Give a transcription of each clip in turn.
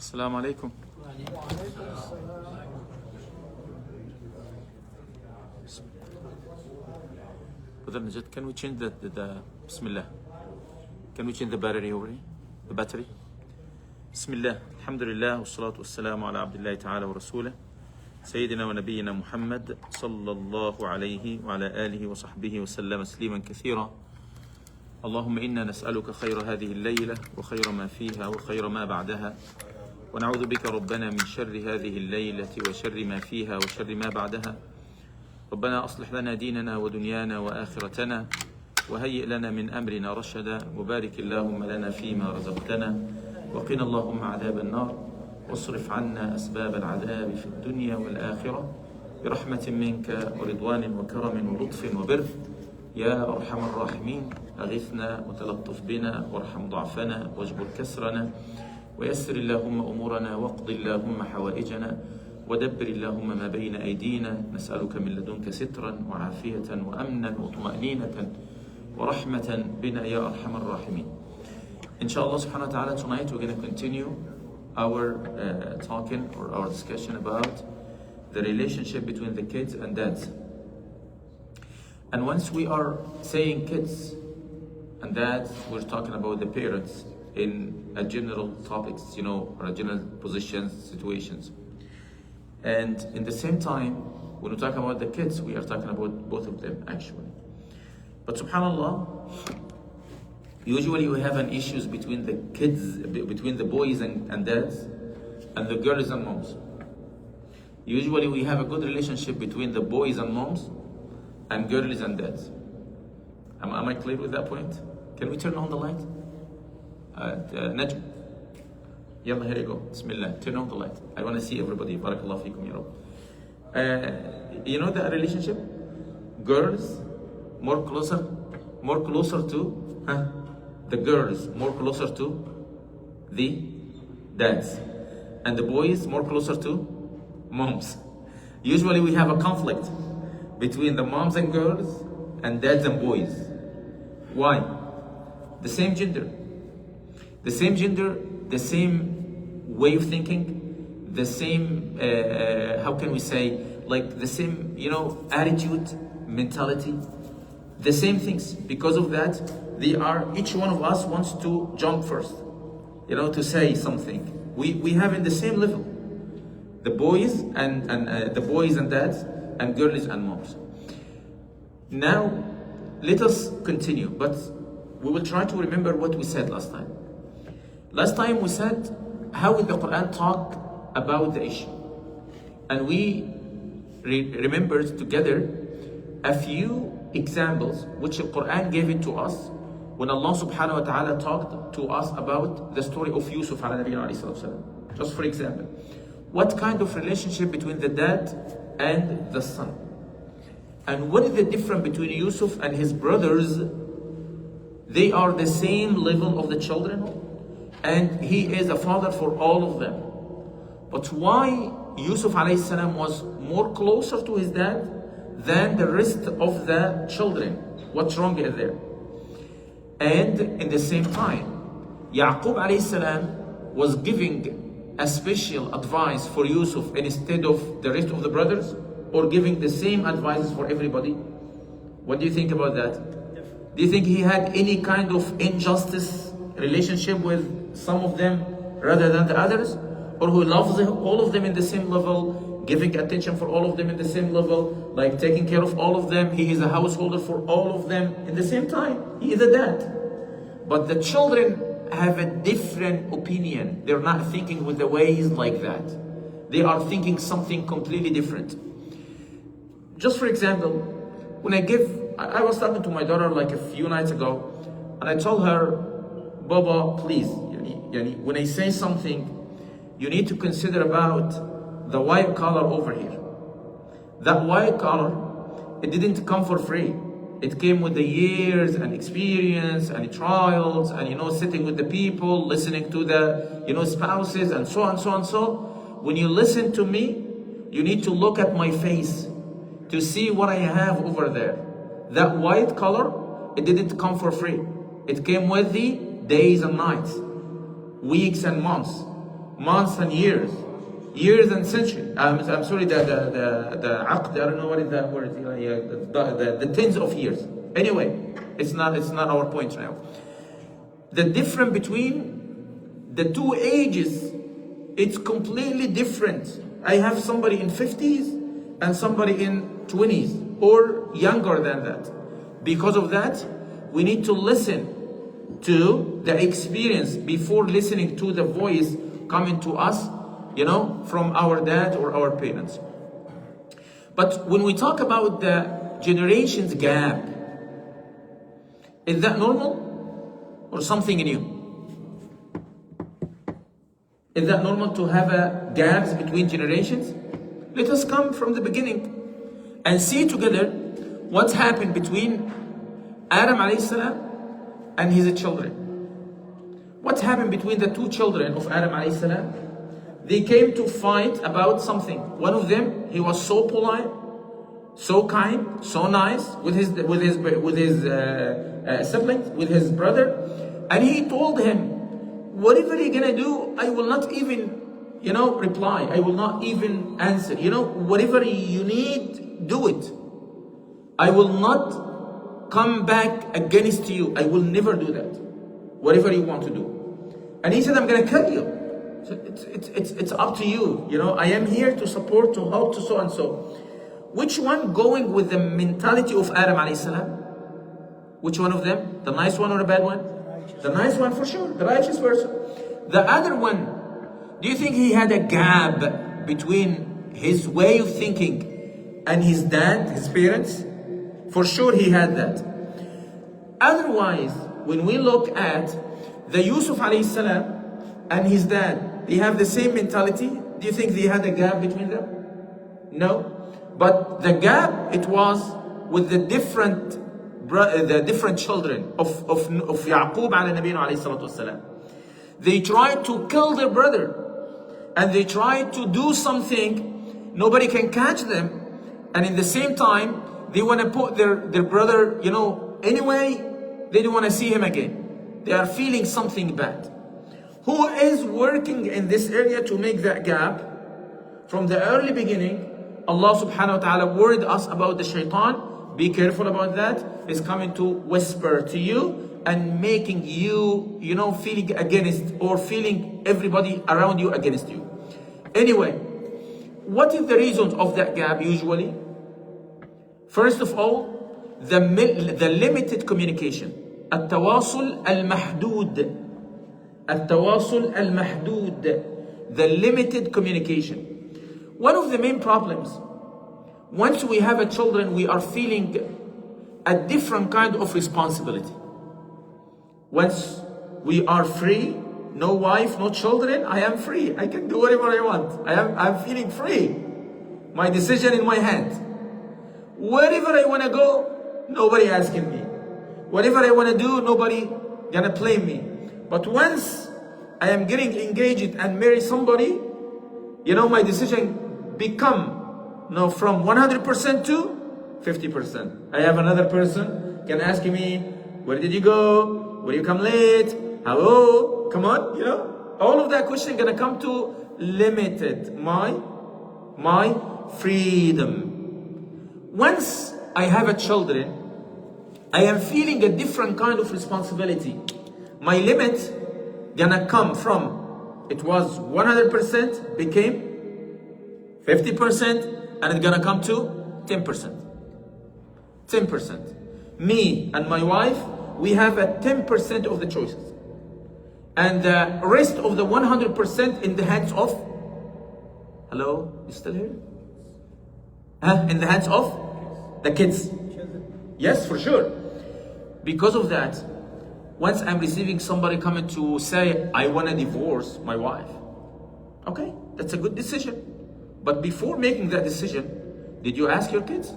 السلام عليكم. Brother Najat, can we change the Bismillah? Can we change the battery over here? The battery? Bismillah. Alhamdulillah. Wassalatu wassalamu ala abdillahi ta'ala wa rasulah. سيدنا ونبينا محمد صلى الله عليه وعلى آله وصحبه وسلم تسليما كثيرا. اللهم إنا نسألك خير هذه الليلة وخير ما فيها وخير ما بعدها، ونعوذ بك ربنا من شر هذه الليلة وشر ما فيها وشر ما بعدها. ربنا أصلح لنا ديننا ودنيانا وآخرتنا، وهيئ لنا من أمرنا رشدا، وبارك اللهم لنا فيما رزقتنا، وقنا اللهم عذاب النار، واصرف عنا أسباب العذاب في الدنيا والآخرة برحمة منك ورضوان وكرم ولطف وبر يا أرحم الراحمين. أغثنا وتلطف بنا وارحم ضعفنا واجبر كسرنا، ويسر اللهم أمورنا واقض اللهم حوائجنا، ودبر اللهم ما بين أيدينا. نسألك من لدنك سترا وعافية وأمنا وطمأنينة ورحمة بنا يا أرحم الراحمين. Inshallah subhanahu wa ta'ala, tonight we're going to continue our talking or our discussion about the relationship between the kids and dads. And once we are saying kids and dads, we're talking about the parents in a general topics, or a general positions, situations. And in the same time, when we talk about the kids, we are talking about both of them actually. But subhanallah, usually we have an issues between the kids, between the boys and dads, and the girls and moms. Usually we have a good relationship between the boys and moms, and girls and dads. Am I clear with that point? Can we turn on the light? Najm. Yalla, here you go. Bismillah. Turn on the light. I want to see everybody. Barakallahu feekum ya Rabb. You know the relationship? Girls more closer to the girls more closer to the dads, and the boys more closer to moms. Usually we have a conflict between the moms and girls and dads and boys. Why? The same gender, the same way of thinking, the same how can we say, like the same attitude, mentality, the same things. Because of that, each one of us wants to jump first, to say something. We have in the same level, the boys and dads, and girls and moms. Now let us continue, but we will try to remember what we said last time. Last time we said, how would the Quran talk about the issue? And we remembered together a few examples which the Quran gave it to us when Allah subhanahu wa ta'ala talked to us about the story of Yusuf alayhi salam. Just for example, what kind of relationship between the dad and the son? And what is the difference between Yusuf and his brothers? They are the same level of the children, and he is a father for all of them. But why Yusuf alayhi salam was more closer to his dad than the rest of the children? What's wrong there? And in the same time, Yaqub alayhi salam was giving a special advice for Yusuf instead of the rest of the brothers, or giving the same advice for everybody? What do you think about that? Do you think he had any kind of injustice relationship with some of them rather than the others? Or who loves all of them in the same level, giving attention for all of them in the same level, like taking care of all of them? He is a householder for all of them in the same time. He is a dad. But the children have a different opinion. They're not thinking with the ways like that. They are thinking something completely different. Just for example, when I was talking to my daughter like a few nights ago, and I told her, Baba, please, when I say something, you need to consider about the white collar over here. That white collar, it didn't come for free. It came with the years and experience and trials and sitting with the people, listening to the spouses and so on, so on, so. When you listen to me, you need to look at my face to see what I have over there. That white color, it didn't come for free. It came with the days and nights, weeks and months. months and years and centuries. I'm sorry, the aqd, I don't know what is that word, the tens of years. Anyway, it's not our point now. The difference between the two ages, it's completely different. I have somebody in 50s and somebody in 20s or younger than that. Because of that, we need to listen to the experience before listening to the voice coming to us, from our dad or our parents. But when we talk about the generations gap, is that normal or something new? Is that normal to have a gaps between generations? Let us come from the beginning and see together what happened between Adam alayhi salam and his children. What happened between the two children of Adam alayhi salam? They came to fight about something. One of them, he was so polite, so kind, so nice with his siblings, with his brother, and he told him, whatever you're gonna do, I will not even, reply. I will not even answer. Whatever you need, do it. I will not come back against you. I will never do that. Whatever you want to do. And he said, I'm gonna kill you. So it's up to you. I am here to support, to help, to so and so. Which one going with the mentality of Adam alayhi salam? Which one of them? The nice one or the bad one? The nice one for sure, the righteous person. The other one, do you think he had a gap between his way of thinking and his dad, his parents? For sure he had that. Otherwise, when we look at the Yusuf alayhi salam and his dad, they have the same mentality. Do you think they had a gap between them? No. But the gap, it was with the different children of Yaqub alayhi salatu wasalam. They tried to kill their brother, and they tried to do something, nobody can catch them, and in the same time they want to put their brother, anyway, they don't want to see him again. They are feeling something bad. Who is working in this area to make that gap? From the early beginning, Allah subhanahu wa ta'ala warned us about the shaitan. Be careful about that. It's coming to whisper to you and making you, feeling against, or feeling everybody around you against you. Anyway, what is the reason of that gap usually? First of all, the limited communication. التواصل المحدود. التواصل المحدود. The limited communication. One of the main problems, once we have a children, we are feeling a different kind of responsibility. Once we are free, no wife, no children, I am free. I can do whatever I want. I'm feeling free. My decision in my hand. Wherever I want to go, nobody asking me. Whatever I want to do, nobody gonna blame me. But once I am getting engaged and marry somebody, my decision become from 100% to 50%. I have another person can ask me, where did you go? Will you come late? Hello? Come on, all of that question gonna come to limited my freedom. Once I have a children, I am feeling a different kind of responsibility. My limit gonna come from, it was 100%, became 50%, and it's gonna come to 10%. 10%. Me and my wife, we have a 10% of the choices. And the rest of the 100% in the hands of, hello, you still here? In the hands of the kids. Yes, for sure. Because of that, once I'm receiving somebody coming to say, I want to divorce my wife. Okay, that's a good decision. But before making that decision, did you ask your kids?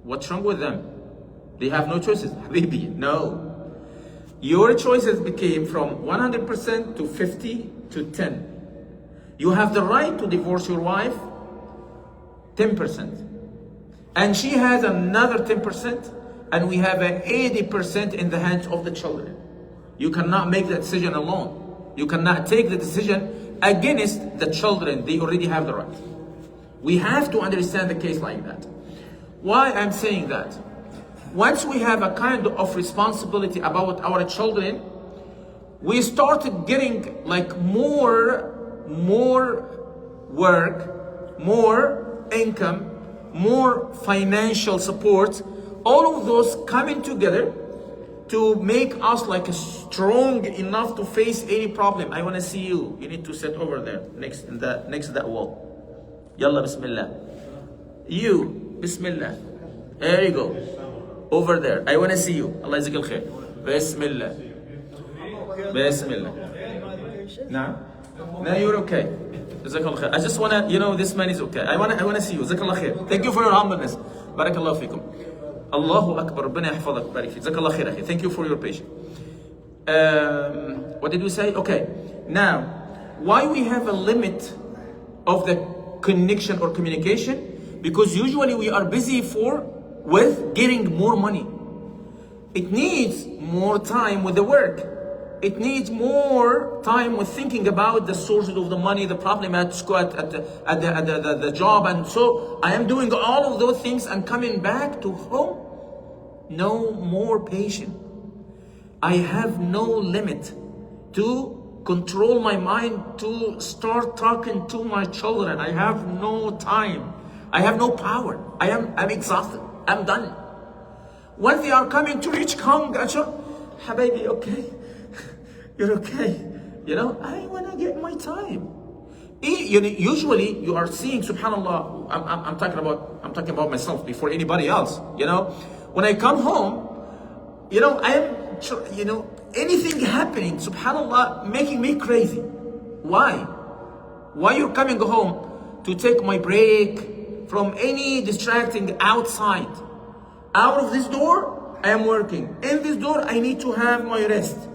What's wrong with them? They have no choices. Habibi, no. Your choices became from 100% to 50 to 10. You have the right to divorce your wife 10%. And she has another 10%, and we have an 80% in the hands of the children. You cannot make that decision alone. You cannot take the decision against the children, they already have the right. We have to understand the case like that. Why I'm saying that? Once we have a kind of responsibility about our children, we started getting like more work, more income, more financial support, all of those coming together to make us like strong enough to face any problem. I want to see you. You need to sit over there next to that wall. Yalla bismillah. You, bismillah. There you go. Over there. I want to see you. Allah yazikal khair. Bismillah. Bismillah. Nah. No, you're okay. Jazakallah khair. I just want to, this man is okay. I want to see you. Jazakallah khair. Thank you for your humbleness. Barakallahu feekum. Allahu Akbar. Rabbana yahfadak. Barik fi. Jazakallah khair, akhi. Thank you for your patience. What did we say? Okay. Now, why we have a limit of the connection or communication? Because usually we are busy with getting more money. It needs more time with the work. It needs more time with thinking about the sources of the money, the problem at school, at the job, and so I am doing all of those things and coming back to home. No more patient. I have no limit to control my mind to start talking to my children. I have no time. I have no power. I'm exhausted. I'm done. When they are coming to reach home, Habibi, okay. You're okay. I want to get my time. Usually you are seeing, subhanallah, I'm talking about myself before anybody else. When I come home, I am, anything happening, subhanallah, making me crazy. Why? Why you're coming home to take my break from any distracting outside? Out of this door, I am working. In this door, I need to have my rest.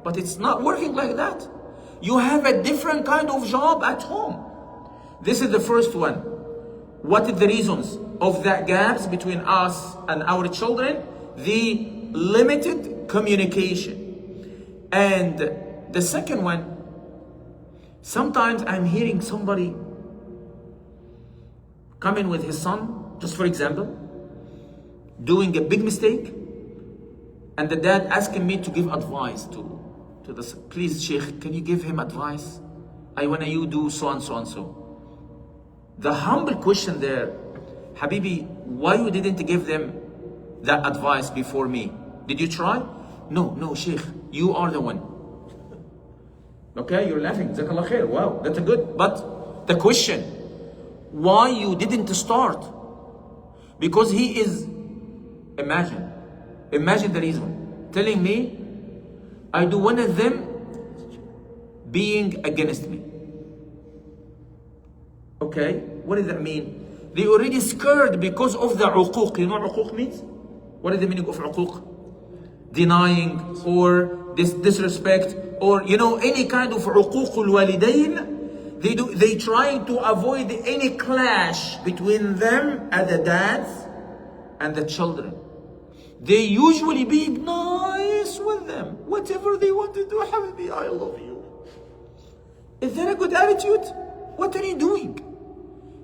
But it's not working like that. You have a different kind of job at home. This is the first one. What are the reasons of that gaps between us and our children? The limited communication. And the second one, sometimes I'm hearing somebody coming with his son, just for example, doing a big mistake, and the dad asking me to give advice to this. Please, Sheikh, can you give him advice? I want you do so and so and so. The humble question there, Habibi, why you didn't give them that advice before me? Did you try? No, Sheikh, you are the one. Okay, you're laughing. Jazakallah khair. Wow, that's a good. But the question, why you didn't start? Because he is, imagine the reason, telling me, I do one of them being against me. Okay, what does that mean? They already scared because of the uquq. You know what uquq means? What is the meaning of uquq? Denying or disrespect or any kind of uququl walidain. They trying to avoid any clash between them and the dads and the children. They usually be nice with them. Whatever they want to do, Habibi, I love you. Is that a good attitude? What are you doing?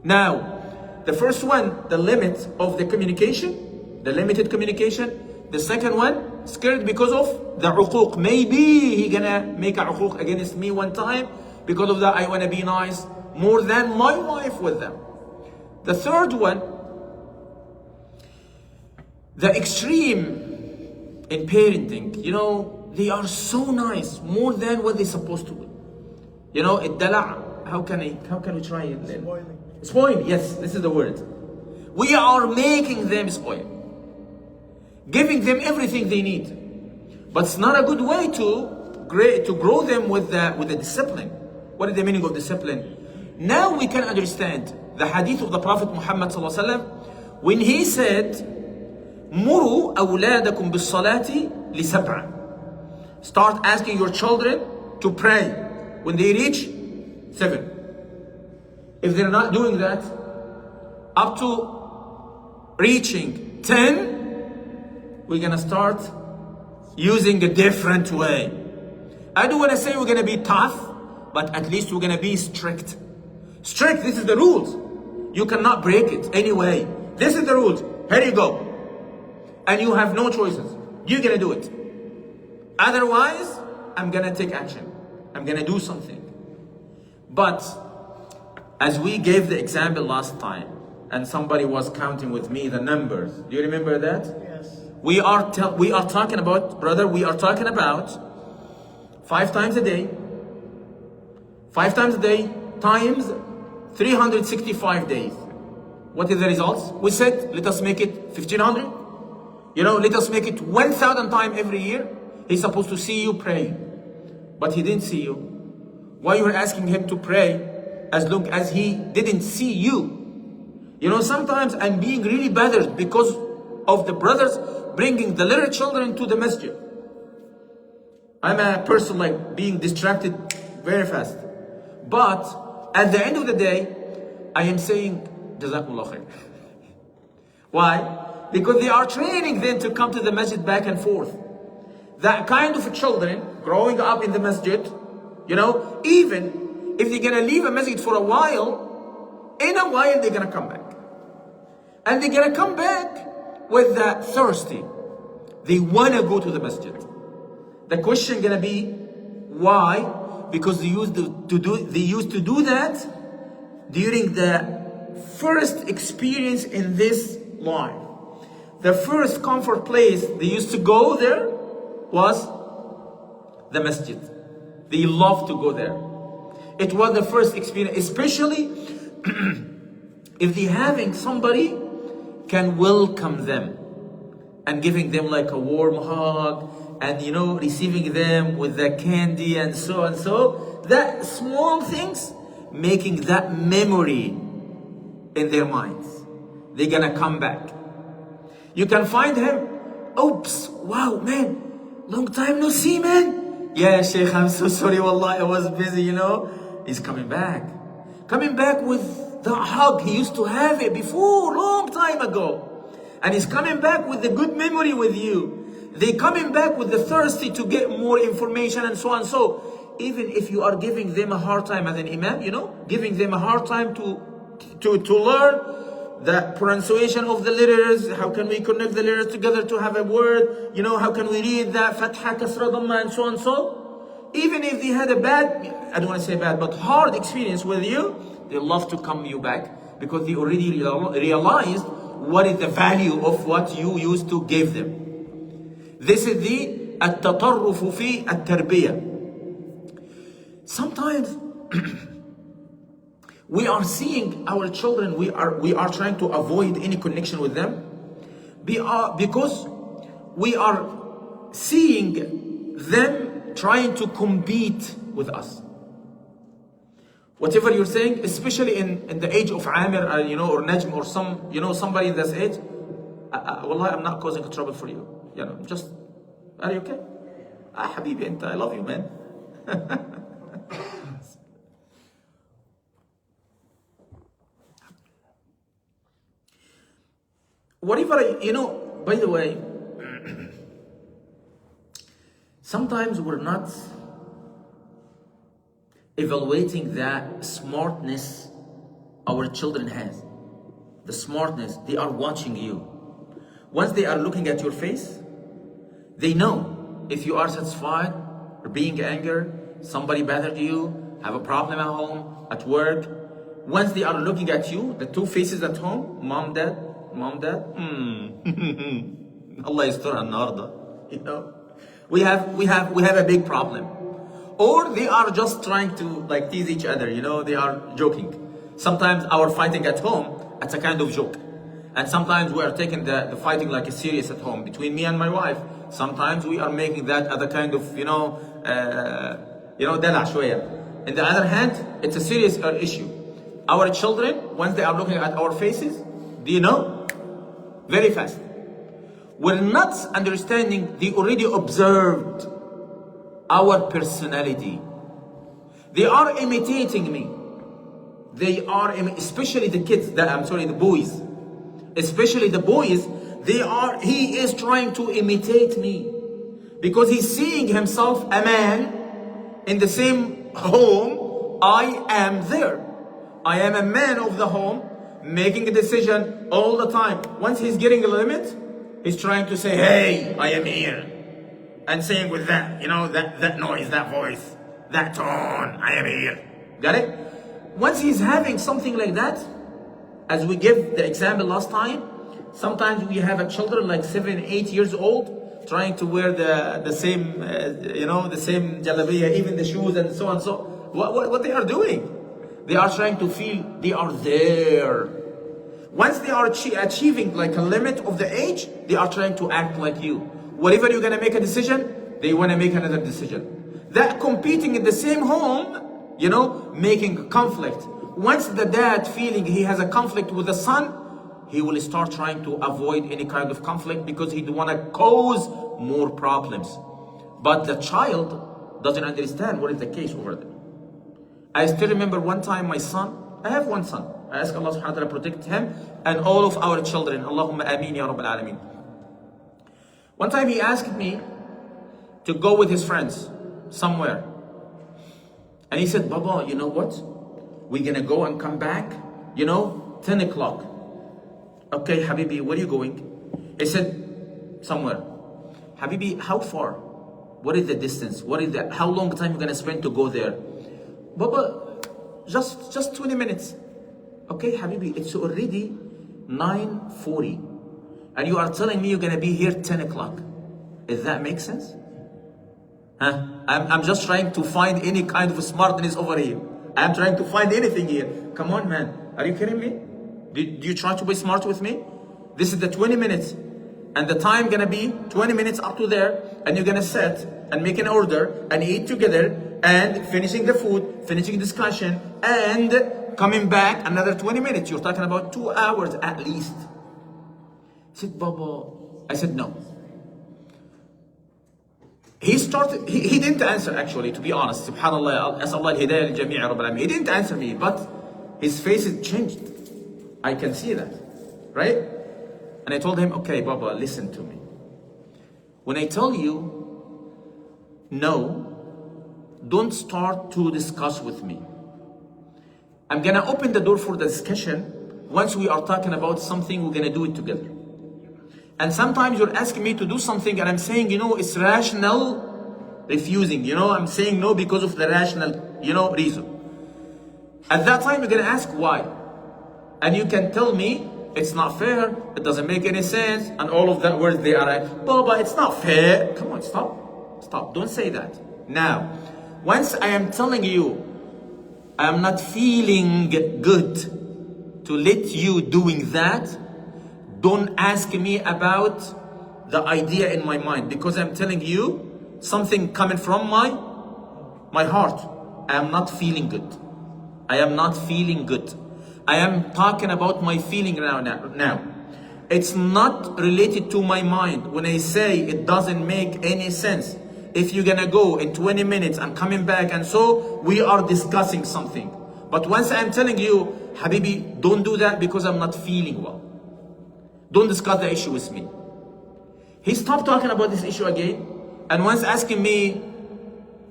Now, the first one, the limit of the communication, the limited communication. The second one, scared because of the uquq. Maybe he gonna make a uquq against me one time. Because of that, I want to be nice more than my wife with them. The third one, the extreme in parenting. They are so nice, more than what they're supposed to be. Iddala', how can we try it? Spoiling, yes, this is the word. We are making them spoil. Giving them everything they need. But it's not a good way to grow them with the discipline. What is the meaning of discipline? Now we can understand the hadith of the Prophet Muhammad sallallahu alaihi wasallam when he said, "Muru awladakum bis-salati li-sab'a." Start asking your children to pray when they reach 7. If they're not doing that, up to reaching 10, we're gonna start using a different way. I don't want to say we're gonna be tough, but at least we're gonna be strict. Strict, this is the rules. You cannot break it anyway. This is the rules. Here you go. And you have no choices. You're gonna do it. Otherwise, I'm gonna take action. I'm gonna do something. But as we gave the example last time, and somebody was counting with me the numbers. Do you remember that? Yes. We are talking about, brother, we are talking about 5 times a day. 5 times a day times 365 days. What is the results? We said, let us make it 1500. Let us make it 1000 times every year. He's supposed to see you pray, but he didn't see you. Why you were asking him to pray as long as he didn't see you? Sometimes I'm being really bothered because of the brothers bringing the little children to the masjid. I'm a person like being distracted very fast. But at the end of the day, I am saying, Jazakumullah khair. Why? Because they are training them to come to the masjid back and forth. That kind of children growing up in the masjid, even if they're gonna leave a masjid for a while, in a while they're gonna come back. And they're gonna come back with that thirsty. They wanna go to the masjid. The question gonna be, why? Because they used to do that during the first experience in this life. The first comfort place they used to go there was the masjid. They loved to go there. It was the first experience, especially if they're having somebody can welcome them and giving them like a warm hug and receiving them with the candy and so and so. That small things making that memory in their minds. They're gonna come back. You can find him, oops, wow, man, long time no see, man. Yeah, Sheikh, I'm so sorry, wallah, I was busy, He's coming back. Coming back with the hug. He used to have it before, long time ago. And he's coming back with the good memory with you. They coming back with the thirsty to get more information and so on. So even if you are giving them a hard time as an imam, giving them a hard time to learn the pronunciation of the letters, how can we connect the letters together to have a word, how can we read that Fatha, Kasra, Dhamma, and so on so. Even if they had a bad, I don't want to say bad, but hard experience with you, they love to come you back because they already realized what is the value of what you used to give them. This is the التطرف في التربية. Sometimes we are seeing our children, we are trying to avoid any connection with them because we are seeing them trying to compete with us. Whatever you're saying, especially in the age of Amir, or Najm, or somebody in this age, Wallah, I'm not causing trouble for you. Just, are you okay? Habibi, I love you, man. Whatever, by the way, sometimes we're not evaluating that smartness our children has. The smartness, they are watching you. Once they are looking at your face, they know if you are satisfied or being angry, somebody bothered you, have a problem at home, at work. Once they are looking at you, the two faces at home, mom, dad, Allah yastur an-narda. We have a big problem. Or they are just trying to tease each other, they are joking. Sometimes our fighting at home, it's a kind of joke. And sometimes we are taking the fighting like a serious at home between me and my wife. Sometimes we are making that as a kind of, dala shwaya. On the other hand, it's a serious issue. Our children, once they are looking at our faces, do you know? Very fast. We're not understanding, they already observed our personality. They are imitating me. They are, especially the kids, the boys. Especially the boys, he is trying to imitate me. Because he's seeing himself a man in the same home I am there. I am a man of the home, making a decision all the time. Once he's getting a limit, he's trying to say, hey, I am here. And saying with that, that noise, that voice, that tone, I am here. Got it? Once he's having something like that, as we gave the example last time, sometimes we have a children like 7, 8 years old, trying to wear the same, the same jalabiya, even the shoes and so on. So what they are doing? They are trying to feel they are there. Once they are achieving like a limit of the age, they are trying to act like you. Whatever you're gonna make a decision, they wanna make another decision. That competing in the same home, making conflict. Once the dad feeling he has a conflict with the son, he will start trying to avoid any kind of conflict because he don't want to cause more problems. But the child doesn't understand what is the case over there. I still remember one time my son, I have one son. I ask Allah subhanahu wa ta'ala protect him and all of our children. Allahumma ameen ya Rabbil Alameen. One time he asked me to go with his friends somewhere. And he said, Baba, you know what? We're gonna go and come back, 10 o'clock. Okay, Habibi, where are you going? He said, somewhere. Habibi, how far? What is the distance? How long time you gonna spend to go there? Baba, just 20 minutes. Okay, Habibi, it's already 9:40. And you are telling me you're gonna be here 10 o'clock. Does that make sense? Huh? I'm just trying to find any kind of smartness over here. I'm trying to find anything here. Come on, man. Are you kidding me? Do you try to be smart with me? This is the 20 minutes. And the time gonna be 20 minutes up to there. And you're gonna sit and make an order and eat together and finishing the food, finishing discussion and coming back another 20 minutes. You're talking about 2 hours at least. He said, Baba. I said, no. He didn't answer actually, to be honest. Subhanallah, as'Allah al-hidayah al-jami' Rabbil Alamin. He didn't answer me, but his face is changed. I can see that, right? And I told him, okay, Baba, listen to me. When I tell you, no, don't start to discuss with me. I'm gonna open the door for the discussion. Once we are talking about something, we're gonna do it together. And sometimes you're asking me to do something and I'm saying, it's rational refusing. I'm saying no because of the rational, reason. At that time, you're going to ask why. And you can tell me, it's not fair, it doesn't make any sense, and all of that words they are like, Baba, it's not fair. Come on, stop. Don't say that. Now, once I am telling you, I am not feeling good to let you doing that, don't ask me about the idea in my mind, because I'm telling you something coming from my heart. I am not feeling good. I am talking about my feeling now. It's not related to my mind. When I say it doesn't make any sense, if you're gonna go in 20 minutes and coming back and so we are discussing something. But once I'm telling you, Habibi, don't do that because I'm not feeling well. Don't discuss the issue with me. He stopped talking about this issue again. And once asking me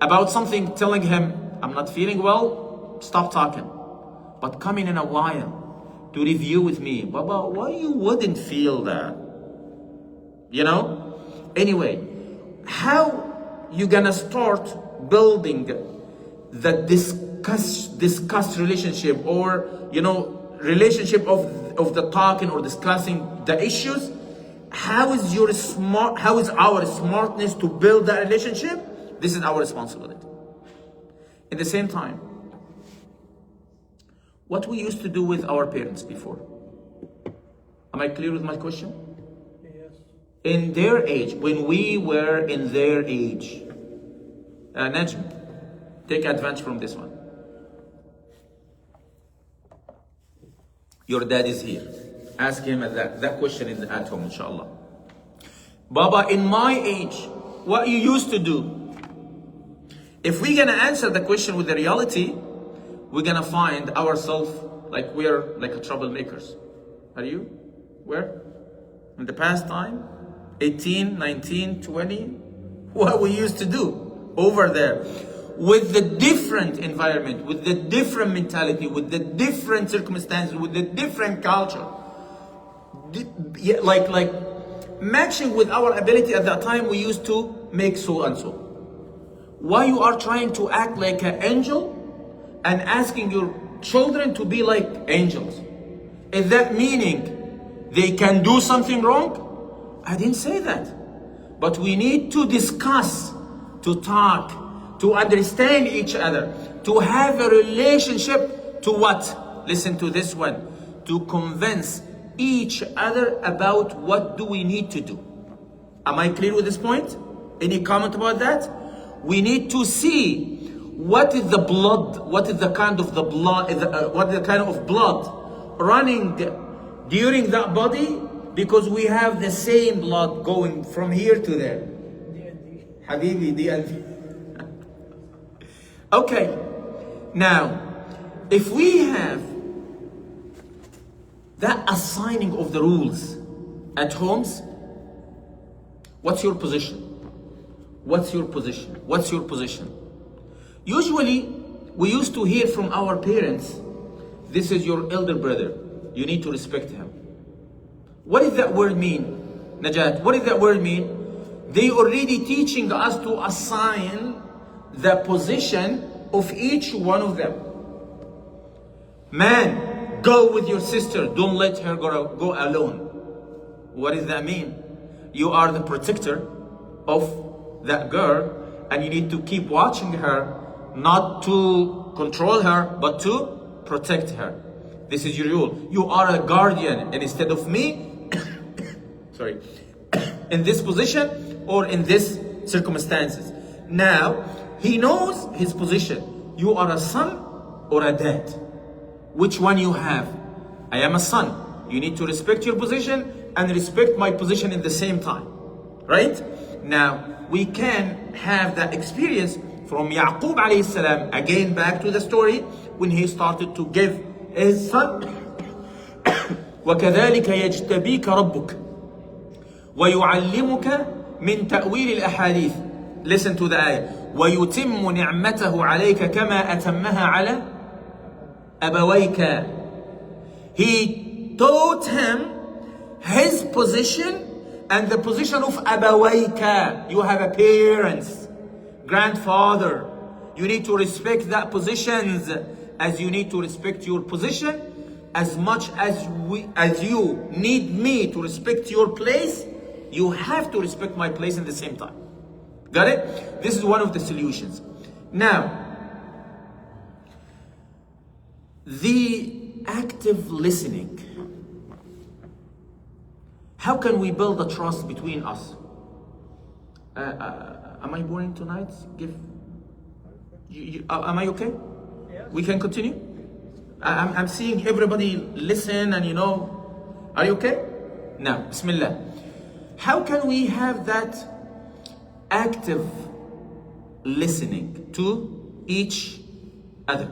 about something, telling him, I'm not feeling well, stop talking. But coming in a while to review with me, Baba, why you wouldn't feel that? Anyway, how you gonna start building the discussed relationship or, relationship of the talking or discussing the issues? How is our smartness to build that relationship? This is our responsibility. At the same time, what we used to do with our parents before. Am I clear with my question? Yes. In their age, when we were in their age, Najm, take advantage from this one. Your dad is here. Ask him that question at home, inshallah. Baba, in my age, what you used to do? If we're gonna answer the question with the reality, we're gonna find ourselves like we're like troublemakers. Are you? Where? In the past time? 18, 19, 20? What we used to do over there. with the different environment, with the different mentality, with the different circumstances, with the different culture. Like matching with our ability at that time, we used to make so and so. Why you are trying to act like an angel and asking your children to be like angels? Is that meaning they can do something wrong? I didn't say that. But we need to discuss, to talk, to understand each other, to have a relationship to what? Listen to this one. To convince each other about what do we need to do. Am I clear with this point? Any comment about that? We need to see what is the blood, what is the kind of the blood, what is the kind of blood running during that body, because we have the same blood going from here to there. Habibi, D&D. Okay, now, if we have that assigning of the rules at homes, what's your position? What's your position? What's your position? Usually, we used to hear from our parents, this is your elder brother, you need to respect him. What does that word mean, Najat? What does that word mean? They already teaching us to assign the position of each one of them. Man, go with your sister, don't let her go alone. What does that mean? You are the protector of that girl, and you need to keep watching her, not to control her, but to protect her. This is your rule. You are a guardian, and instead of me, sorry, in this position or in this circumstances. Now, he knows his position. You are a son or a dad. Which one you have? I am a son. You need to respect your position and respect my position in the same time. Right? Now, we can have that experience from Yaqub alayhi salam. Again, back to the story, when he started to give his son, وَكَذَلِكَ يَجْتَبِيكَ رَبُّكَ وَيُعَلِّمُكَ مِنْ تَأْوِيلِ الْأَحَادِيثِ. Listen to the ayah. وَيُتِمُّ نِعْمَتَهُ عَلَيْكَ كَمَا أَتَمَّهَا عَلَى أَبَوَيْكَ. He taught him his position and the position of Abawayka. You have a parents, grandfather. You need to respect that positions as you need to respect your position. As much as you need me to respect your place, you have to respect my place in the same time. Got it? This is one of the solutions. Now, the active listening. How can we build a trust between us? Am I boring tonight? Am I okay? Yes. We can continue? I'm seeing everybody listen and are you okay? Now, Bismillah. How can we have that active listening to each other?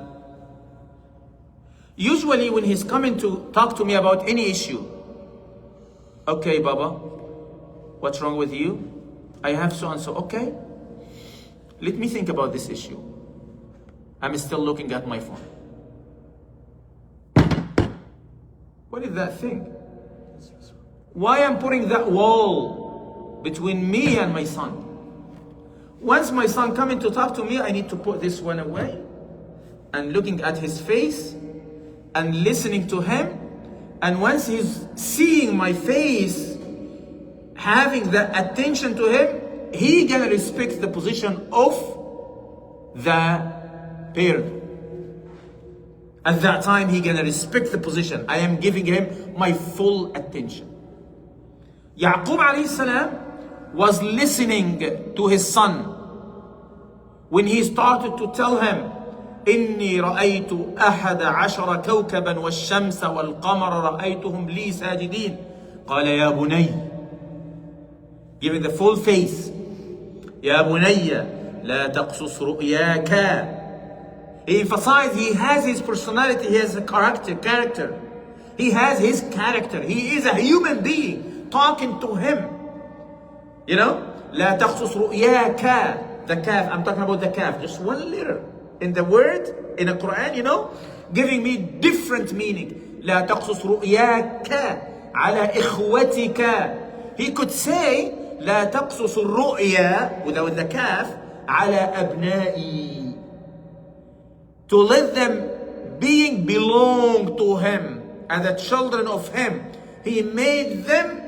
Usually when he's coming to talk to me about any issue, okay, Baba, what's wrong with you? I have so and so. Okay, let me think about this issue. I'm still looking at my phone. What is that thing? Why I'm putting that wall between me and my son? Once my son coming to talk to me, I need to put this one away and looking at his face and listening to him. And once he's seeing my face, having that attention to him, he gonna respect the position of the parent. At that time, he gonna respect the position. I am giving him my full attention. Yaqub alayhi salam was listening to his son when he started to tell him, إني رأيت أحد عشر كوكبا والشمس والقمر رأيتهم لي ساجدين قال يا بني, giving the full face, يا بني لا تقصص رؤياك. He emphasized he has his personality, he has a character. He has his character. He is a human being talking to him. لا تقصص رؤياك. the kaf, I'm talking about the kaf, just one letter in the word, in the Quran, you know, giving me different meaning. لا تقصص رؤياك على إخوتك. He could say لا تقصص الرؤيا without the kaf على أبنائي. To let them being belong to him and the children of him. He made them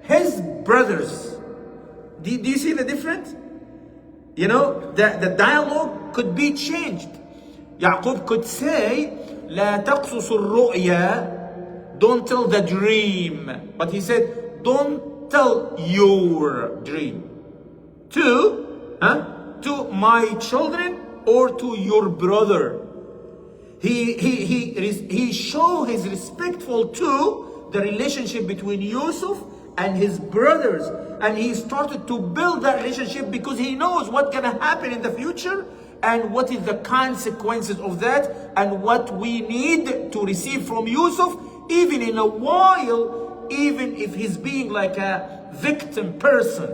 his brothers. Do you see the difference? You know, the dialogue could be changed. Yaqub could say, لا تقصص الرؤيا, don't tell the dream. But he said, don't tell your dream. To my children or to your brother. He showed his respectful to the relationship between Yusuf and his brothers, and he started to build that relationship because he knows what's gonna happen in the future and what is the consequences of that and what we need to receive from Yusuf, even in a while, even if he's being like a victim person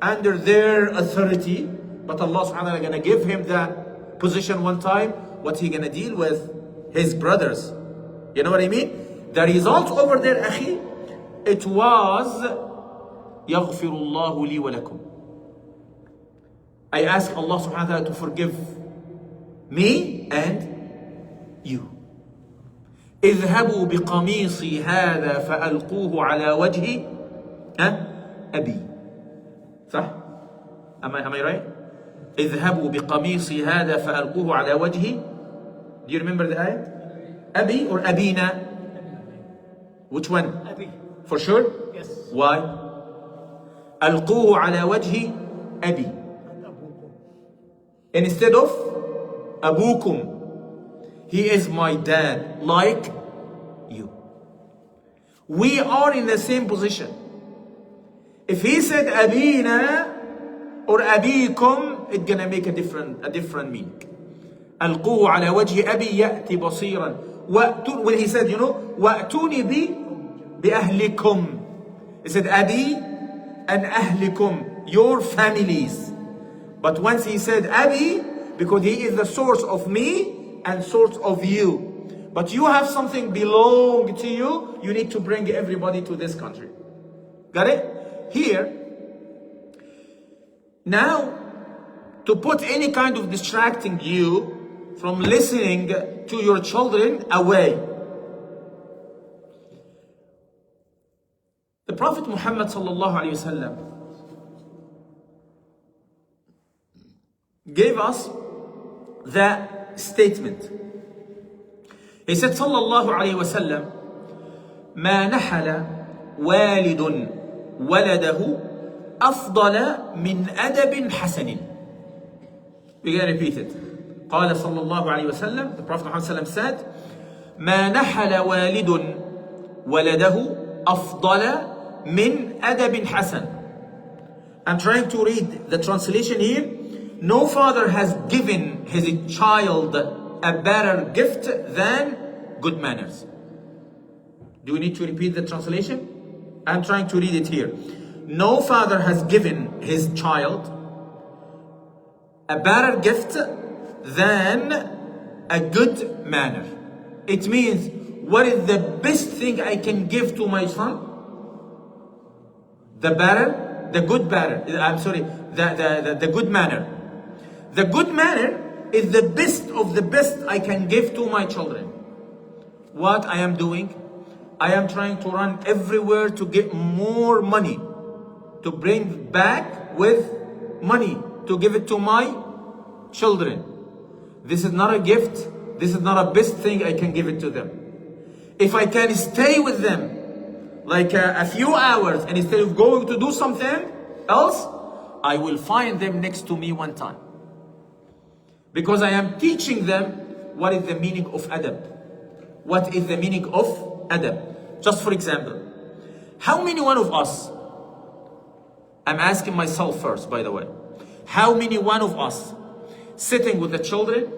under their authority. But Allah subhanahu wa ta'ala gonna give him that position one time. What he gonna deal with his brothers? You know what I mean? The result over there, akhi, it was يغفر الله لي ولكم. I ask Allah subhanahu wa ta'ala to forgive me and you. اذهبوا بقميصي هذا فألقوه على وجه أبي. صح؟ Am I right? اذهبوا بقميصي هذا فألقوه على وجه. Do you remember the ayat? Abi or Abina? Which one? Abi. For sure? Yes. Why? ألقوه على وجه أبي. Instead of أبوكم. He is my dad, like you. We are in the same position. If he said أبينا or أبيكم, it's gonna make a different meaning. ألقوه على وجه أبي يأتي بصيرا. When he said, you know, وأتوني بأهلكم. He said أبي and أهلكم, your families. But once he said Abi, because he is the source of me and source of you. But you have something belong to you, you need to bring everybody to this country. Got it? Here, now, to put any kind of distracting you from listening to your children away. The Prophet Muhammad sallallahu alaihi wasallam gave us that statement. He said sallallahu alaihi wasallam, ما نحل والد ولده أفضل من أدب حسن. We're going to repeat it. قال صلى الله عليه وسلم, the Prophet Muhammad said, ما نحل والد ولده أفضل من أدب حسن. I'm trying to read the translation here. No father has given his child a better gift than good manners. Do we need to repeat the translation? I'm trying to read it here. No father has given his child a better gift than a good manner. It means, what is the best thing I can give to my son? The good manner. The good manner is the best of the best I can give to my children. What I am doing? I am trying to run everywhere to get more money, to bring back with money, to give it to my children. This is not a gift. This is not a best thing I can give it to them. If I can stay with them like a few hours and instead of going to do something else, I will find them next to me one time. Because I am teaching them what is the meaning of adab. What is the meaning of adab? Just for example, how many one of us, I'm asking myself first, by the way, how many one of us sitting with the children,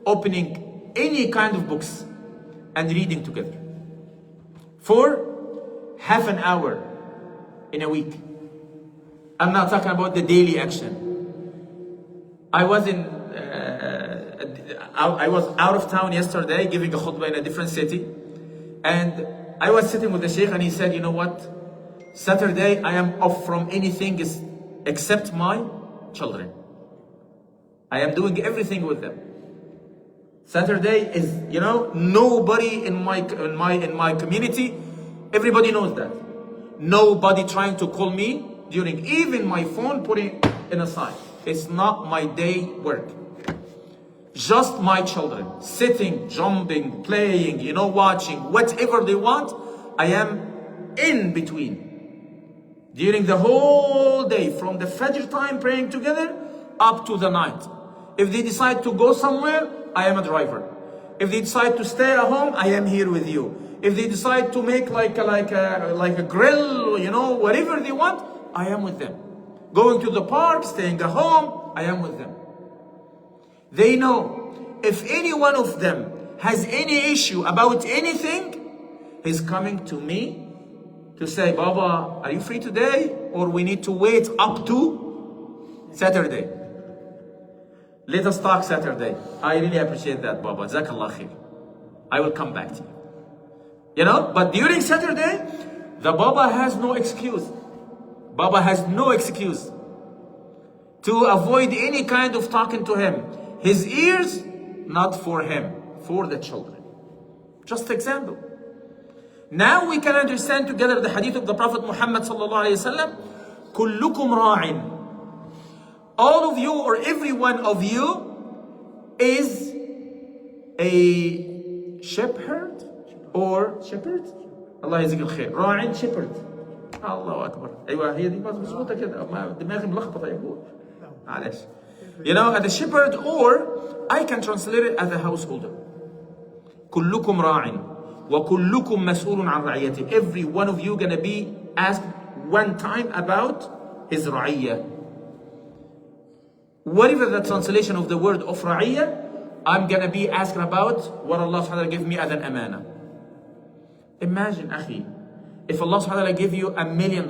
opening any kind of books and reading together for half an hour in a week? I'm not talking about the daily action. I was I was out of town yesterday giving a khutbah in a different city, and I was sitting with the sheikh, and he said, you know what, Saturday I am off from anything except my children. I am doing everything with them. Saturday is, you know, nobody in my community, everybody knows that. Nobody trying to call me during, even my phone, putting in aside. It's not my day work. Just my children, sitting, jumping, playing, you know, watching, whatever they want, I am in between. During the whole day, from the Fajr time praying together, up to the night. If they decide to go somewhere, I am a driver. If they decide to stay at home, I am here with you. If they decide to make like a grill, you know, whatever they want, I am with them. Going to the park, staying at home, I am with them. They know if any one of them has any issue about anything, he's coming to me to say, Baba, are you free today? Or we need to wait up to Saturday. Let us talk Saturday. I really appreciate that, Baba. Jazakallah khair. I will come back to you. You know, but during Saturday, the Baba has no excuse. Baba has no excuse to avoid any kind of talking to him. His ears, not for him, for the children. Just example. Now we can understand together the hadith of the Prophet Muhammad sallallahu alaihi wasallam. Kullukum ra'in. All of you, or every one of you, is a shepherd or shepherd. Allah يجزيك الخير. راعٍ shepherd. الله أكبر. أيوة هي دي مظبوطة كده. دماغي ملخبطة يقول. معلش. You know, as a shepherd, or I can translate it as a householder. كلكم راع وكلكم مسؤول عن رعيته. Every one of you gonna be asked one time about his رعية. Whatever the translation of the word of رعية, I'm gonna be asked about what Allah subhanahu wa ta'ala gave me as an amana. Imagine, akhi, if Allah subhanahu wa ta'ala gave you $1 million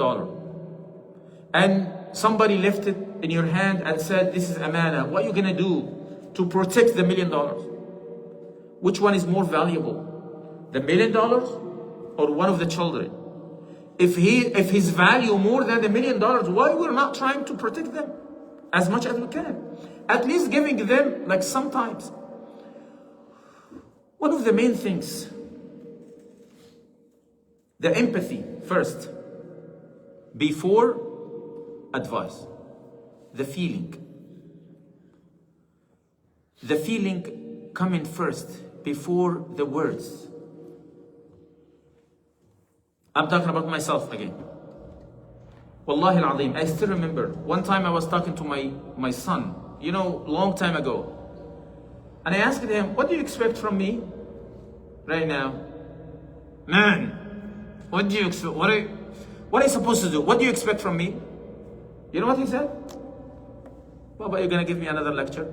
and somebody left it in your hand and said, this is amana, what are you gonna do to protect the $1 million? Which one is more valuable? The $1 million or one of the children? If his value more than the $1 million, why we're not trying to protect them as much as we can? At least giving them, like sometimes. One of the main things, the empathy first, before advice. The feeling coming first before the words. I'm talking about myself again. Wallahi al-Azim, I still remember one time I was talking to my son, you know, long time ago. And I asked him, what do you expect from me right now? Man, what do you expect? What are you supposed to do? What do you expect from me? You know what he said? Baba, you're gonna give me another lecture?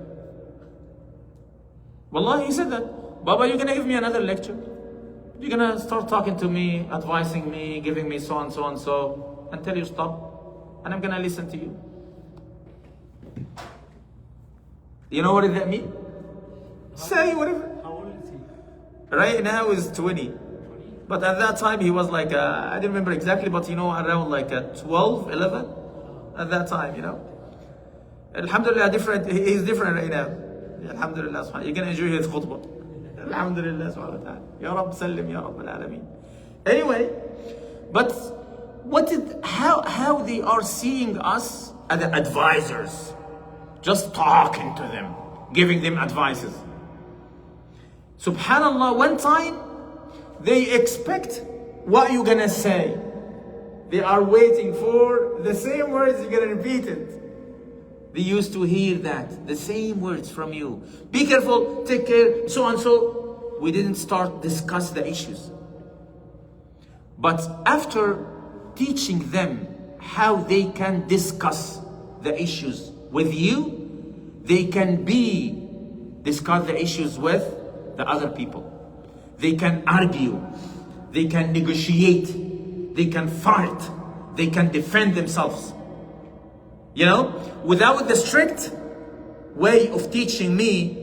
Wallahi, he said that. Baba, you're gonna give me another lecture? You're gonna start talking to me, advising me, giving me so and so and so, until you stop, and I'm gonna listen to you. You know what does that mean? Say whatever. How old is he? Right now is 20. But at that time he was like, I don't remember exactly, but you know, around like 12, 11. At that time, you know. Alhamdulillah, he's different right now. Alhamdulillah, subhanahu. You're gonna enjoy his khutbah. Alhamdulillah, subhanahu wa ta'ala. Ya Rabb sallim, Ya Rabb al-Alameen. Anyway, but how they are seeing us as the advisors, just talking to them, giving them advices. Subhanallah, one time they expect what you're gonna say. They are waiting for the same words, you're gonna repeat it. They used to hear that, the same words from you. Be careful, take care, so and so. We didn't start discuss the issues. But after teaching them how they can discuss the issues with you, they can discuss the issues with the other people. They can argue, they can negotiate, they can fight, they can defend themselves. You know, without the strict way of teaching me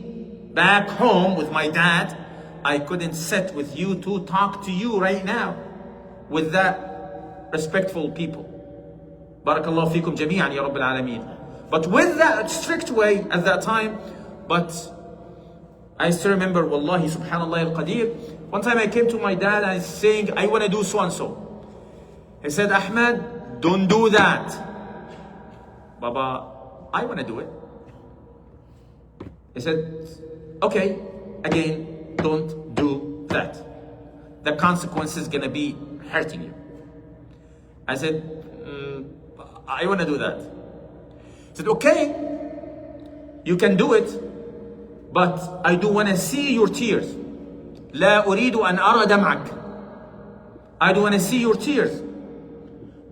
back home with my dad, I couldn't sit with you to talk to you right now with that respectful people. Barakallahu feekum jami'an ya Rabbil Alameen. But with that strict way at that time, but I still remember, wallahi, subhanallah al-qadir, one time I came to my dad and saying, I want to do so and so. He said, Ahmed, don't do that. Baba, I want to do it. He said, okay, again, don't do that. The consequence is going to be hurting you. I said, I want to do that. He said, okay, you can do it, but I do want to see your tears. لا أريد أن أرى دمعك. I do want to see your tears.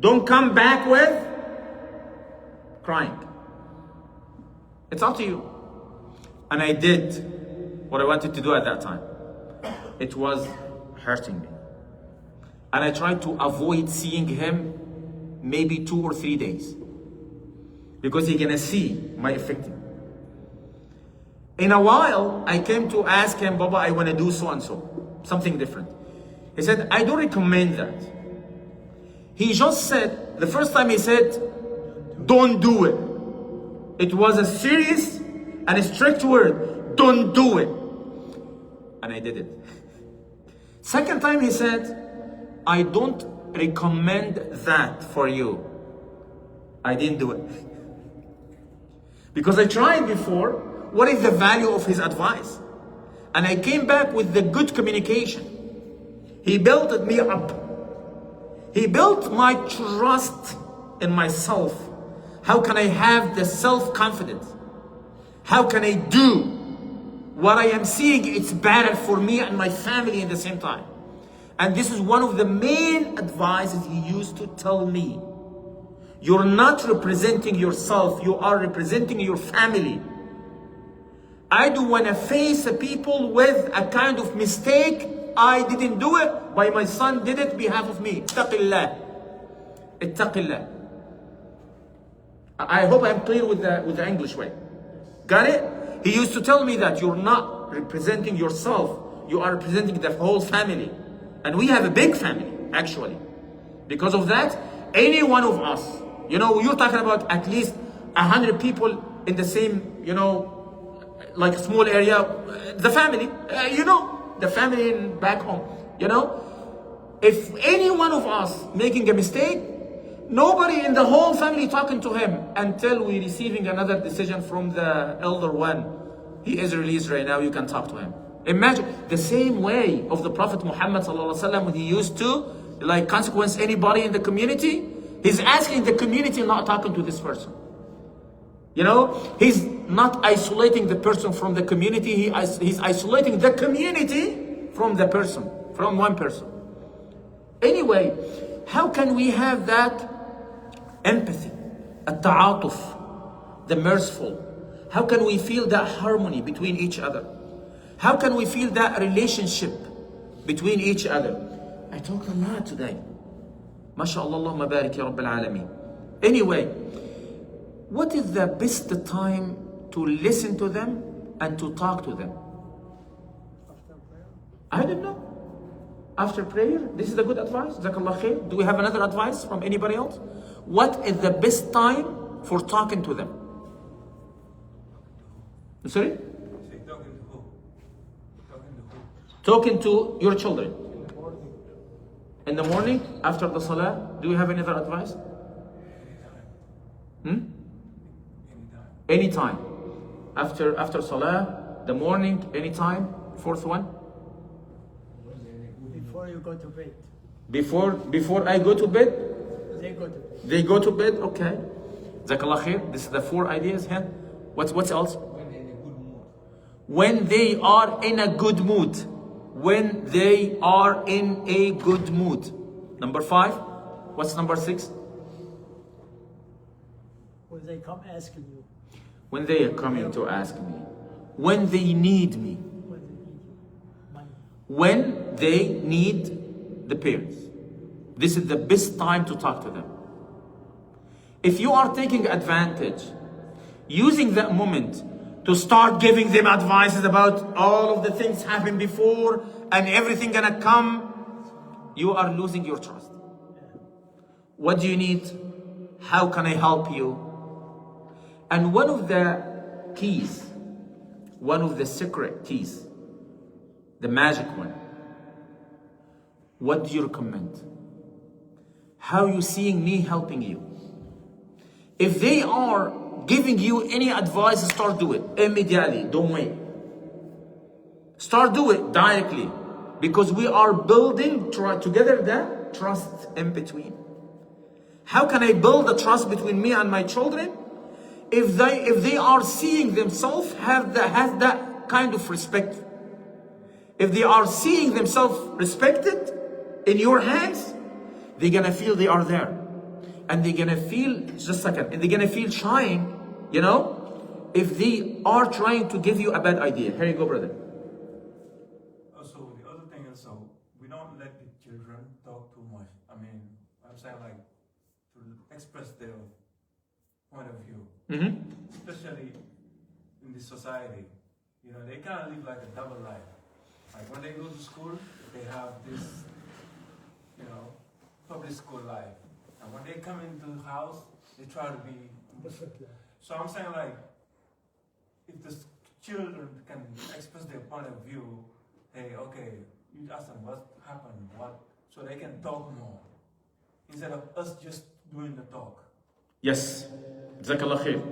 Don't come back with crying. It's up to you. And I did what I wanted to do at that time. It was hurting me. And I tried to avoid seeing him maybe 2 or 3 days. Because he's gonna see my effect. In a while, I came to ask him, Baba, I wanna do so and so. Something different. He said, I don't recommend that. He just said, the first time he said, don't do it. It was a serious and a strict word. Don't do it. And I did it. Second time he said, I don't recommend that for you. I didn't do it. Because I tried before, what is the value of his advice? And I came back with the good communication. He built me up. He built my trust in myself. How can I have the self-confidence? How can I do what I am seeing? It's better for me and my family at the same time. And this is one of the main advices he used to tell me. You're not representing yourself, you are representing your family. I don't want to face the people with a kind of mistake. I didn't do it, but my son did it on behalf of me. Ittaqillah. Ittaqillah. I hope I'm clear with the English way. Got it? He used to tell me that you're not representing yourself, you are representing the whole family. And we have a big family, actually. Because of that, any one of us, you're talking about at least 100 people in the same, like a small area, the family, the family back home, If any one of us making a mistake, nobody in the whole family talking to him until we receiving another decision from the elder one. He is released right now, you can talk to him. Imagine the same way of the Prophet Muhammad ﷺ when he used to consequence anybody in the community. He's asking the community, not talking to this person. He's not isolating the person from the community. He's isolating the community from the person, from one person. Anyway, how can we have that empathy, التعاطف, the merciful? How can we feel that harmony between each other? How can we feel that relationship between each other? I talked a lot today. MashaAllah, Allahumma barik ya Rabbil Alameen. Anyway, what is the best time to listen to them and to talk to them? I don't know. After prayer? This is a good advice. Jazakallah khair. Do we have another advice from anybody else? What is the best time for talking to them? Sorry? Talking to your children. In the morning, after the salah, do you have any other advice? Anytime. After salah, the morning, anytime. Fourth one. Before you go to bed. Before I go to bed? They go to bed. They go to bed? Okay. Jazakallah khair. This is the 4 ideas here. What's else? When they are in a good mood. When they are in a good mood. Number 5. What's number 6? When they come asking you. When they are coming to ask me. When they need me. When they need the parents. This is the best time to talk to them. If you are taking advantage, using that moment to start giving them advices about all of the things happened before and everything gonna come, you are losing your trust. What do you need? How can I help you? And one of the keys, one of the secret keys, the magic one, what do you recommend? How are you seeing me helping you? If they are giving you any advice, start do it immediately. Don't wait. Start do it directly, because we are building together the trust in between. How can I build the trust between me and my children? If they are seeing themselves have that kind of respect. If they are seeing themselves respected in your hands, they're gonna feel they are there. And they're gonna feel, just a second, and they're gonna feel shying, you know, if they are trying to give you a bad idea. Here you go, brother. Also, the other thing is, so we don't let the children talk too much. I mean, I'm saying like to express their point of view, especially in this society. You know, they kind of live like a double life. Like when they go to school, they have this, you know, public school life. And when they come into the house, they try to be different. So I'm saying like, if the children can express their point of view, hey, okay, you ask them what happened, so they can talk more, instead of us just doing the talk. Yes, Jazakallah khair.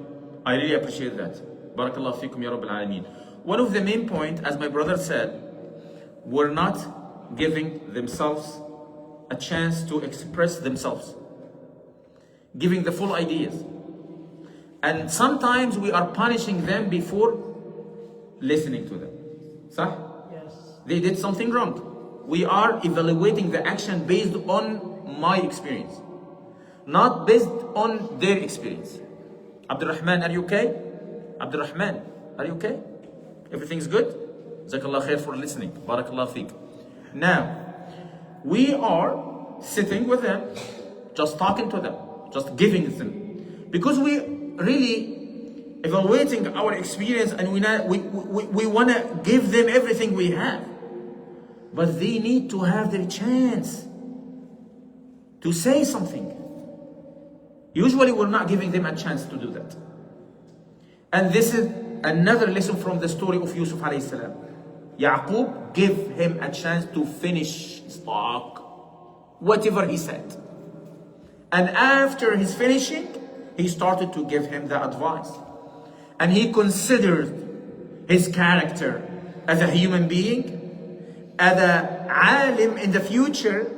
I really appreciate that. Barakallah fikum ya Rabbil Alameen. One of the main points, as my brother said, we're not giving themselves a chance to express themselves, giving the full ideas. And sometimes we are punishing them before listening to them. Sah? Yes. They did something wrong. We are evaluating the action based on my experience, not based on their experience. Abdurrahman, are you okay? Abdurrahman, are you okay? Everything's good? Jazakallah khair for listening. Barakallah feek. Now, we are sitting with them, just talking to them, just giving them. Because we really evaluating our experience, and we want to give them everything we have. But they need to have their chance to say something. Usually we're not giving them a chance to do that. And this is another lesson from the story of Yusuf alayhi salam. Yaqub gave him a chance to finish his talk, whatever he said. And after his finishing, he started to give him the advice. And he considered his character as a human being, as a alim in the future,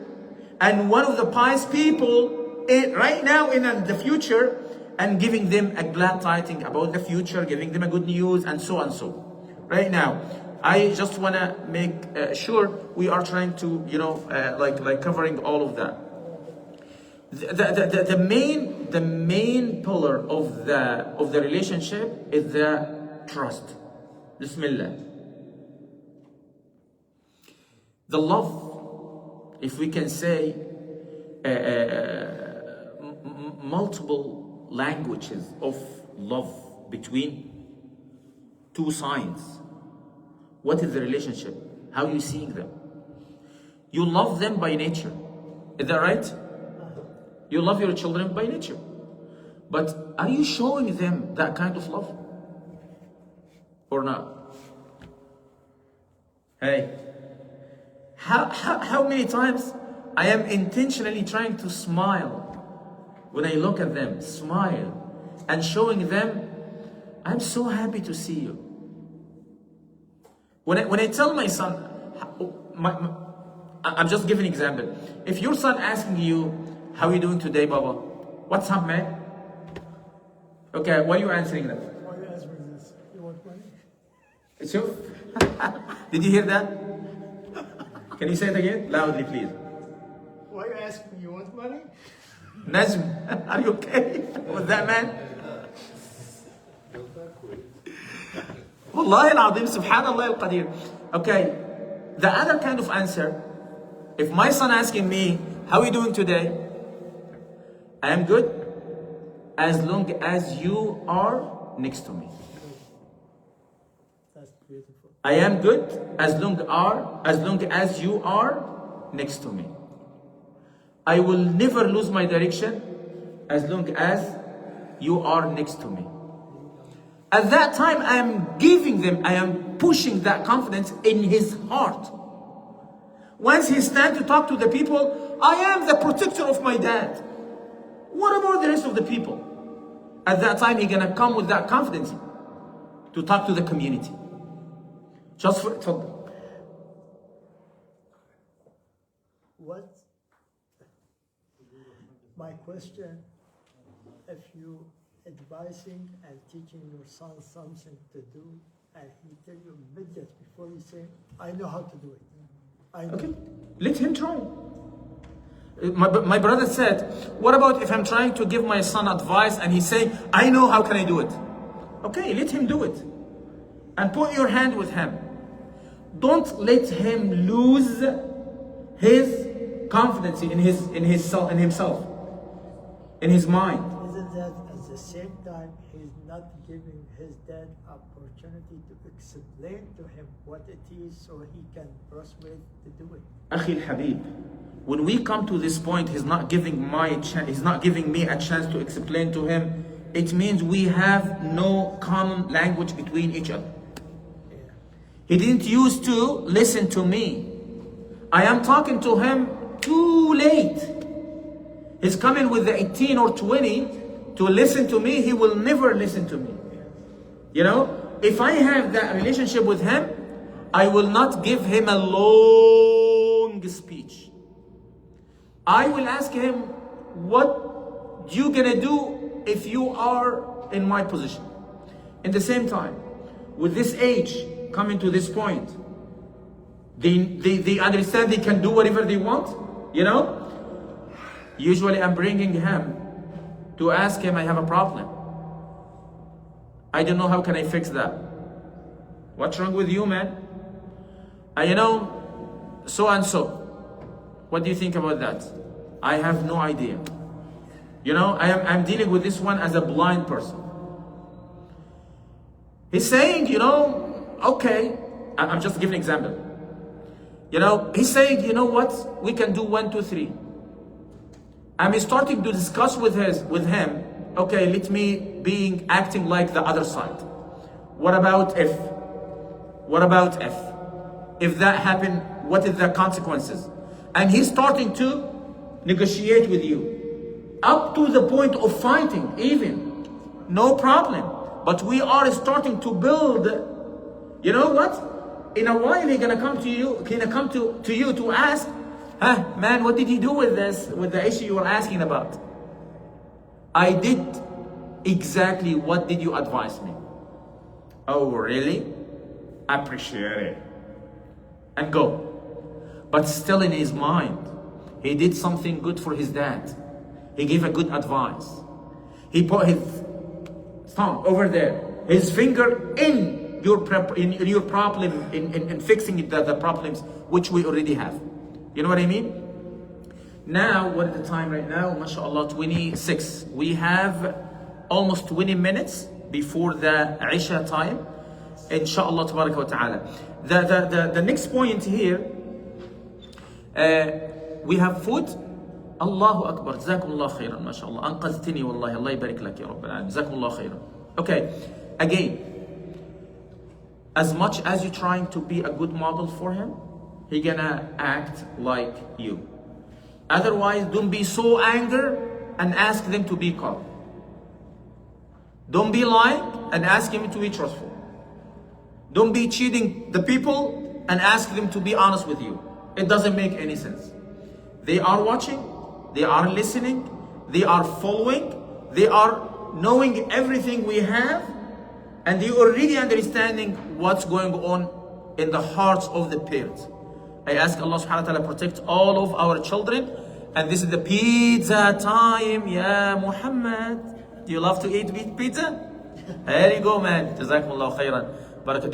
and one of the pious people right now in the future, and giving them a glad tidings about the future, giving them a good news, and so and so. Right now, I just want to make sure we are trying to, you know, like covering all of that. The main pillar of the relationship is the trust. Bismillah. The love, if we can say, multiple languages of love between two sides. What is the relationship? How are you seeing them? You love them by nature. Is that right? You love your children by nature. But are you showing them that kind of love? Or not? Hey, how many times I am intentionally trying to smile when I look at them, smile, and showing them, I'm so happy to see you. When I tell my son, I'm just giving an example. If your son asking you, how are you doing today, Baba? What's up, man? Okay, what are you answering them? Why are you answering this? You want money? So, did you hear that? Can you say it again? Loudly, please. Why are you asking me? You want money? Najm, are you okay with that, man? Wallahi al-Azim, subhanallah al-Qadir. Okay, the other kind of answer, if my son asking me, how are you doing today? I am good, as long as you are next to me. I am good as long as you are next to me. I will never lose my direction as long as you are next to me. At that time, I am pushing that confidence in his heart. Once he stands to talk to the people, I am the protector of my dad. What about the rest of the people? At that time, he's gonna come with that confidence to talk to the community. Just for What? My question, if you advising and teaching your son something to do, and he tell you immediately before you say, I know how to do it. I know. Okay, let him try. My brother said, what about if I'm trying to give my son advice and he's saying, I know how can I do it? Okay, let him do it. And put your hand with him. Don't let him lose his confidence in himself, in his mind. Isn't that at the same time he's not giving his dad opportunity to explain to him what it is so he can persuade to do it? Akhi al-Habib, when we come to this point, he's not giving me a chance to explain to him. It means we have no common language between each other. He didn't used to listen to me. I am talking to him too late. He's coming with the 18 or 20 to listen to me. He will never listen to me. You know, if I have that relationship with him, I will not give him a long speech. I will ask him, what you gonna do if you are in my position? In the same time, with this age, coming to this point, they understand they can do whatever they want, you know? Usually I'm bringing him to ask him, I have a problem. I don't know how can I fix that. What's wrong with you, man? You know, so and so. What do you think about that? I have no idea. You know, I'm dealing with this one as a blind person. He's saying, you know, okay, I'm just giving an example. You know, he's saying, you know what, we can do 1, 2, 3. I'm starting to discuss with him, okay, let me acting like the other side. What about if? What about if? If that happened, what is the consequences? And he's starting to negotiate with you. Up to the point of fighting even. No problem. But we are starting to build, you know what? In a while he's gonna come to you, to ask, man, what did you do with this, with the issue you were asking about? I did exactly what did you advise me. Oh, really? Appreciate it. And go. But still in his mind, he did something good for his dad. He gave a good advice. He put his thumb over there, his finger in your problem, in fixing the problems which we already have. You know what I mean? Now, what is the time right now? MashaAllah, 26. We have almost 20 minutes before the Isha time. Inshallah, tabaraka wa ta'ala. The next point here, we have food. Allahu Akbar. Jazakumullah khairan. MashaAllah. Anqaztini wallahi. Allah yabarik lak ya Rabbil Alamin. Jazakumullah khairan. Okay. Again, as much as you're trying to be a good model for him, he's gonna act like you. Otherwise, don't be so angry and ask them to be calm. Don't be lying and ask him to be truthful. Don't be cheating the people and ask them to be honest with you. It doesn't make any sense. They are watching, they are listening, they are following, they are knowing everything we have, and they already understanding what's going on in the hearts of the parents. I ask Allah subhanahu wa ta'ala protect all of our children. And this is the pizza time. Ya Muhammad, do you love to eat pizza? There you go, man. Jazakumullah khairan. Barakatuh.